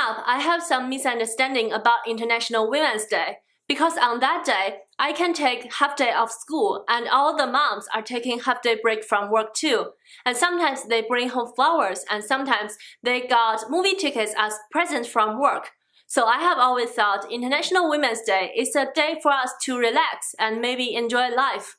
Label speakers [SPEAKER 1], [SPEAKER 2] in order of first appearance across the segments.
[SPEAKER 1] up, I have some misunderstanding about International Women's Day. Because on that day, I can take half day off school and all the moms are taking half day break from work too. And sometimes they bring home flowers and sometimes they got movie tickets as presents from work. So I have always thought International Women's Day is a day for us to relax and maybe enjoy life.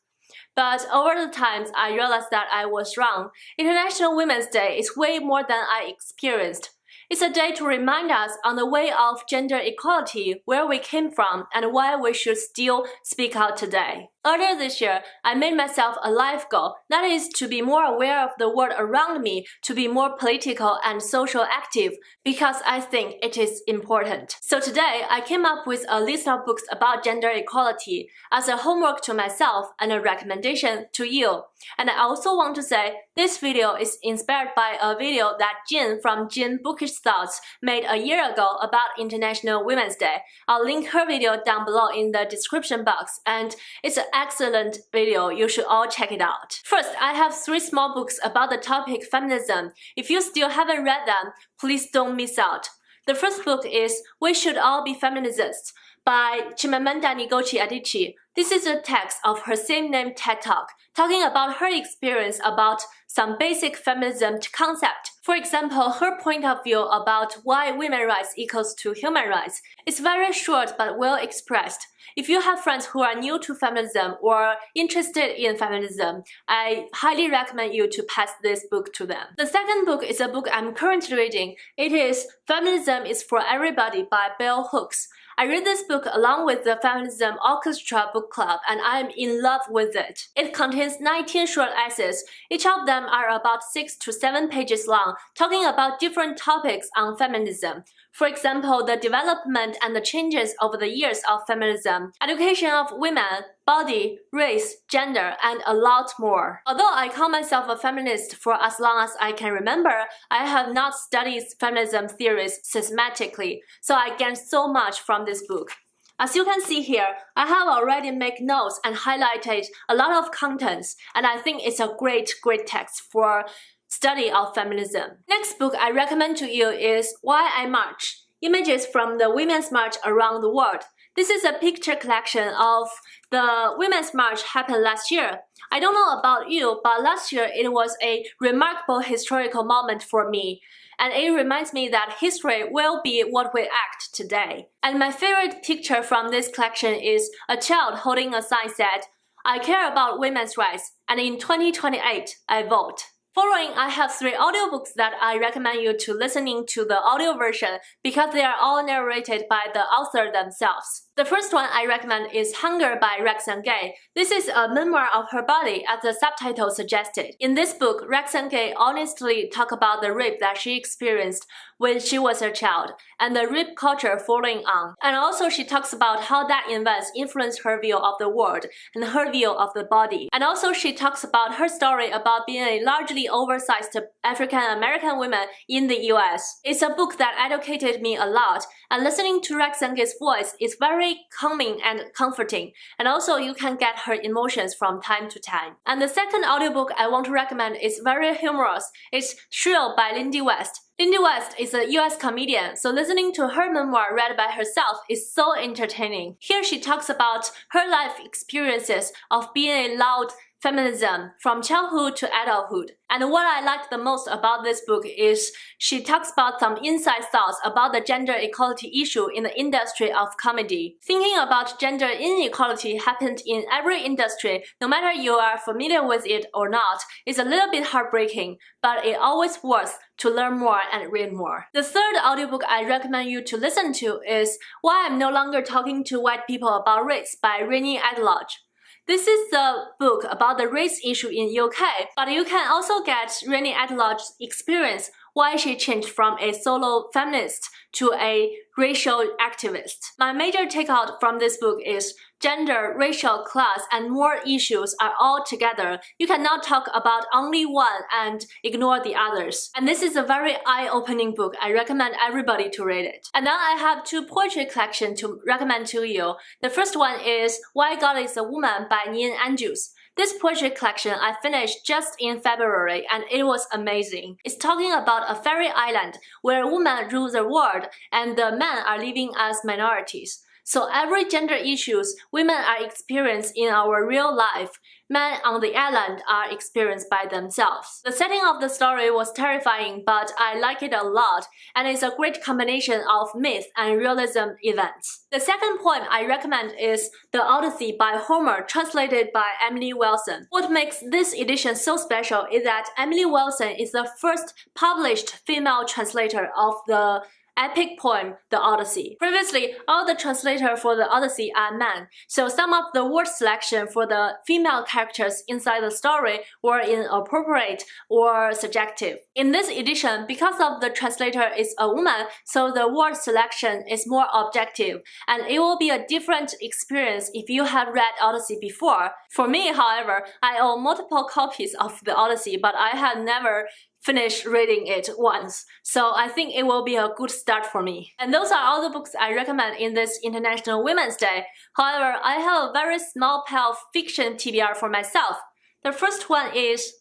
[SPEAKER 1] But over the times, I realized that I was wrong. International Women's Day is way more than I experienced. It's a day to remind us on the way of gender equality, where we came from, and why we should still speak out today. Earlier this year, I made myself a life goal, that is to be more aware of the world around me, to be more political and social active, because I think it is important. So today, I came up with a list of books about gender equality as a homework to myself and a recommendation to you. And I also want to say, this video is inspired by a video that Jin from Bookish Thoughts made a year ago about International Women's Day. I'll link her video down below in the description box, and it's an excellent video. You should all check it out. First, I have 3 small books about the topic feminism. If you still haven't read them, please don't miss out. The first book is We Should All Be Feminists by Chimamanda Ngozi Adichie. This is a text of her same-name TED Talk, talking about her experience about some basic feminism concept. For example, her point of view about why women's rights equals to human rights. It's very short but well expressed. If you have friends who are new to feminism or interested in feminism, I highly recommend you to pass this book to them. The second book is a book I'm currently reading. It is Feminism is for Everybody by Bell Hooks. I read this book along with the Feminism Orchestra Book Club and I am in love with it. It contains 19 short essays. Each of them are about 6 to 7 pages long, talking about different topics on feminism. For example, the development and the changes over the years of feminism, education of women, body, race, gender, and a lot more. Although I call myself a feminist for as long as I can remember, I have not studied feminism theories systematically, so I gained so much from this book. As you can see here, I have already made notes and highlighted a lot of contents, and I think it's a great text for study of feminism. Next book I recommend to you is Why I March, Images from the Women's March Around the World. This is a picture collection of the Women's March happened last year. I don't know about you, but last year it was a remarkable historical moment for me. And it reminds me that history will be what we act today. And my favorite picture from this collection is a child holding a sign said, I care about women's rights, and in 2028, I vote. Following, I have 3 audiobooks that I recommend you to listening to the audio version because they are all narrated by the author themselves. The first one I recommend is Hunger by Roxane Gay. This is a memoir of her body, as the subtitle suggested. In this book, Roxane Gay honestly talks about the rape that she experienced when she was a child, and the rape culture following on. And also she talks about how that events influenced her view of the world and her view of the body. And also she talks about her story about being a largely oversized African American woman in the US. It's a book that educated me a lot, and listening to Roxane Gay's voice is very calming and comforting, and also you can get her emotions from time to time. And the second audiobook I want to recommend is very humorous. It's Shrill by Lindy West. Lindy West is a US comedian, so listening to her memoir read by herself is so entertaining. Here she talks about her life experiences of being a loud feminism from childhood to adulthood. And what I liked the most about this book is she talks about some inside thoughts about the gender equality issue in the industry of comedy. Thinking about gender inequality happened in every industry, no matter you are familiar with it or not, is a little bit heartbreaking, but it always worth to learn more and read more. The third audiobook I recommend you to listen to is Why I'm No Longer Talking to White People About Race by Eddo-Lodge. This is the book about the race issue in UK, but you can also get Eddo-Lodge's experience, why she changed from a solo feminist to a racial activist. My major takeout from this book is gender, racial, class, and more issues are all together. You cannot talk about only one and ignore the others. And this is a very eye-opening book. I recommend everybody to read it. And now I have 2 poetry collections to recommend to you. The first one is Why God is a Woman by Nien Andrews. This poetry collection I finished just in February and it was amazing. It's talking about a fairy island where women rule the world and the men are living as minorities. So every gender issues women are experienced in our real life, men on the island are experienced by themselves. The setting of the story was terrifying, but I like it a lot, and it's a great combination of myth and realism events. The second poem I recommend is The Odyssey by Homer, translated by Emily Wilson. What makes this edition so special is that Emily Wilson is the first published female translator of the epic poem, The Odyssey. Previously, all the translators for The Odyssey are men, so some of the word selection for the female characters inside the story were inappropriate or subjective. In this edition, because of the translator is a woman, so the word selection is more objective, and it will be a different experience if you have read Odyssey before. For me, however, I own multiple copies of The Odyssey, but I have never finished reading it once, so I think it will be a good start for me. And those are all the books I recommend in this International Women's Day. However, I have a very small pile of fiction TBR for myself. The first one is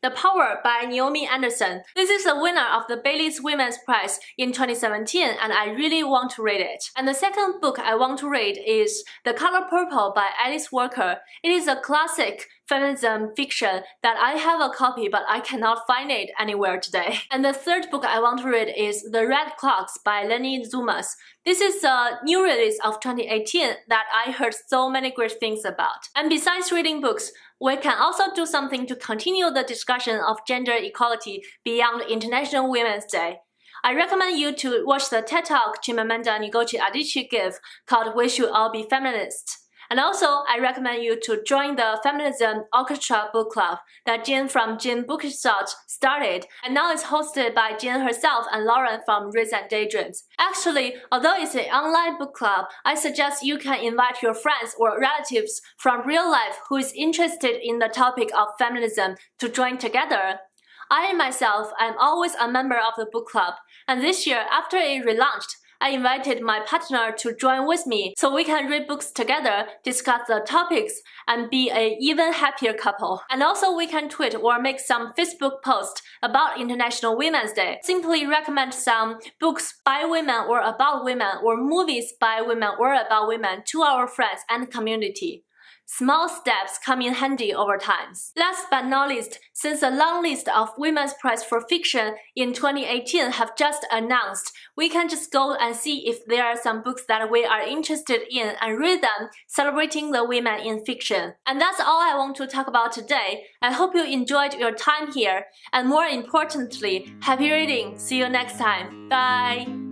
[SPEAKER 1] The Power by Naomi Anderson. This is the winner of the Bailey's Women's Prize in 2017 and I really want to read it. And the second book I want to read is The Color Purple by Alice Walker. It is a classic feminism fiction that I have a copy but I cannot find it anywhere today. And the third book I want to read is The Red Clocks by Lenny Zumas. This is a new release of 2018 that I heard so many great things about. And besides reading books, we can also do something to continue the discussion of gender equality beyond International Women's Day. I recommend you to watch the TED Talk Chimamanda Ngozi Adichie gave called We Should All Be Feminists. And also, I recommend you to join the Feminism Orchestra Book Club that Jane from Bookish started, and now it's hosted by Jane herself and Lauren from Recent Daydreams. Actually, although it's an online book club, I suggest you can invite your friends or relatives from real life who is interested in the topic of feminism to join together. I myself am always a member of the book club, and this year, after it relaunched, I invited my partner to join with me so we can read books together, discuss the topics, and be an even happier couple. And also we can tweet or make some Facebook posts about International Women's Day. Simply recommend some books by women or about women or movies by women or about women to our friends and community. Small steps come in handy over time. Last but not least, since a long list of Women's Prize for Fiction in 2018 have just announced, we can just go and see if there are some books that we are interested in and read them, celebrating the women in fiction. And that's all I want to talk about today. I hope you enjoyed your time here, and more importantly, happy reading. See you next time. Bye!